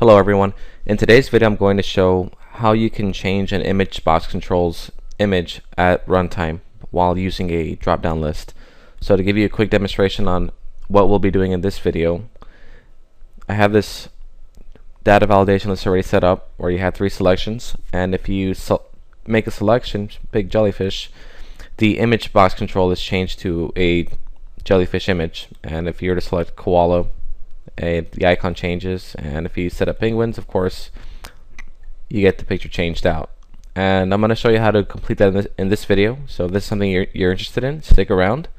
Hello everyone. In today's video I'm going to show how you can change an image box controls image at runtime while using a drop-down list. So to give you a quick demonstration on what we'll be doing in this video, I have this data validation list already set up where you have 3 selections, and if you make a selection, big jellyfish, the image box control is changed to a jellyfish image, and if you were to select koala, the icon changes, and if you set up penguins, of course, you get the picture changed out. And I'm going to show you how to complete that in this video. So if this is something you're interested in, stick around.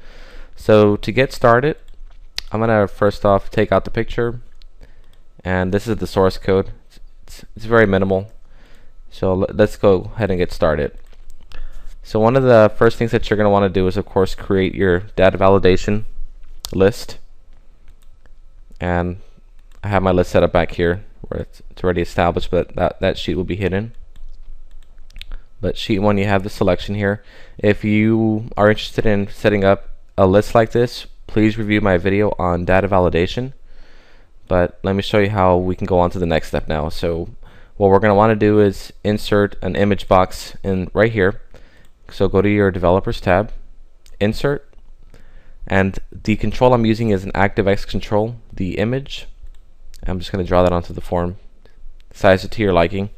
So to get started, I'm going to first off take out the picture, and this is the source code. It's very minimal. So let's go ahead and get started. So one of the first things that you're going to want to do is, of course, create your data validation list. And I have my list set up back here where it's already established, but that sheet will be hidden. But sheet 1, you have the selection here. If you are interested in setting up a list like this, please review my video on data validation. But let me show you how we can go on to the next step now. So what we're going to want to do is insert an image box in right here. So go to your developers tab, insert, and the control I'm using is an ActiveX control, the image. I'm just going to draw that onto the form, size it to your liking.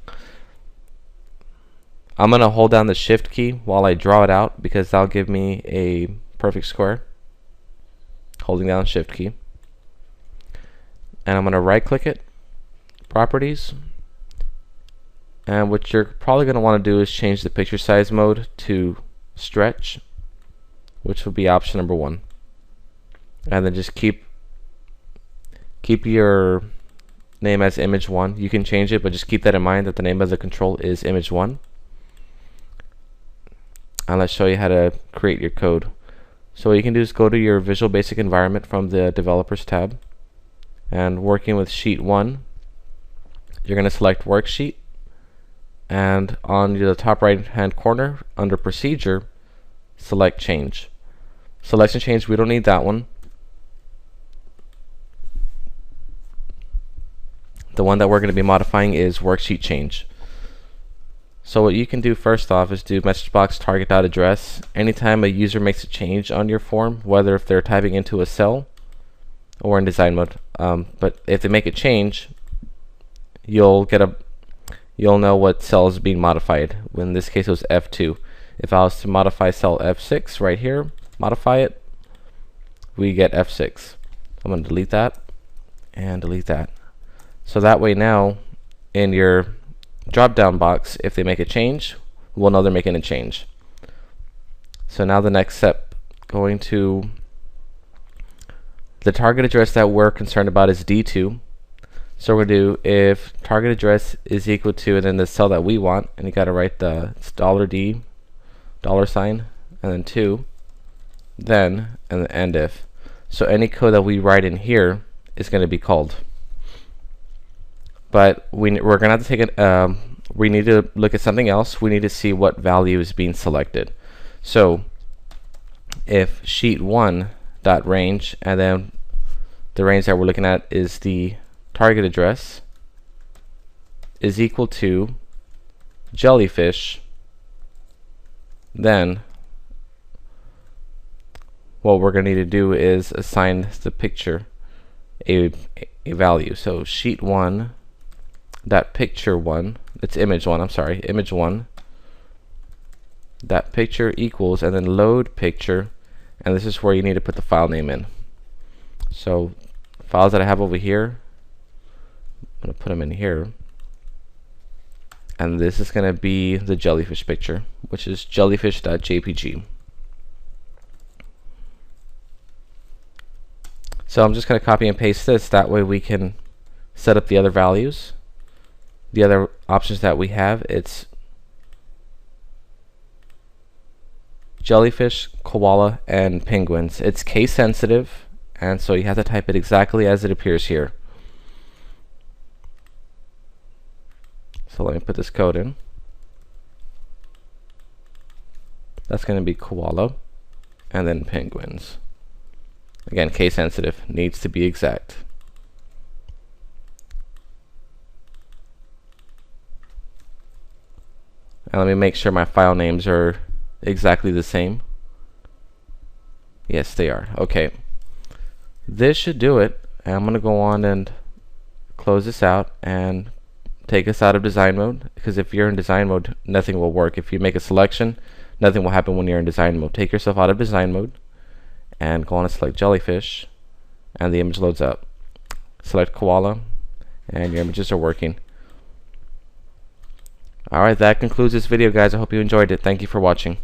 I'm going to hold down the shift key while I draw it out because that'll give me a perfect square. Holding down shift key. And I'm going to right click it, properties, and what you're probably going to want to do is change the picture size mode to stretch, which will be option number 1. And then just keep your name as image 1. You can change it, but just keep that in mind that the name of the control is image 1. And let's show you how to create your code. So what you can do is go to your Visual Basic environment from the Developers tab, and working with sheet 1, you're going to select Worksheet, and on the top right hand corner under Procedure, select Change. Selection Change, we don't need that one. The one that we're going to be modifying is Worksheet Change. So what you can do first off is do message box target.address. Anytime a user makes a change on your form, whether if they're typing into a cell or in design mode, but if they make a change, you'll know what cell is being modified. In this case, it was F2. If I was to modify cell F6 right here, modify it, we get F6. I'm going to delete that and delete that. So that way now in your drop down box, if they make a change, we'll know they're making a change. So now the next step, going to the target address that we're concerned about is D2. So we're going to do if target address is equal to, and then the cell that we want, and you got to write the $D, $sign, and then 2, then, and the end if. So any code that we write in here is going to be called. But we're going to have to take it, we need to look at something else. We need to see what value is being selected. So if sheet1.range, and then the range that we're looking at is the target address, is equal to jellyfish, then what we're going to need to do is assign the picture a value. So sheet1 that picture 1, it's image 1, I'm sorry, image 1 that picture equals, and then load picture, and this is where you need to put the file name in. So files that I have over here, I'm going to put them in here, and this is going to be the jellyfish picture, which is jellyfish.jpg. So I'm just going to copy and paste this, that way we can set up the other values. The other options that we have, it's jellyfish, koala, and penguins. It's case sensitive, and so you have to type it exactly as it appears here. So let me put this code in. That's going to be koala, and then penguins. Again, case sensitive, needs to be exact. And let me make sure my file names are exactly the same. Yes, they are. Okay. This should do it. And I'm going to go on and close this out and take us out of design mode, because if you're in design mode, nothing will work. If you make a selection, nothing will happen when you're in design mode. Take yourself out of design mode and go on and select jellyfish, and the image loads up. Select koala, and your images are working. Alright, that concludes this video, guys. I hope you enjoyed it. Thank you for watching.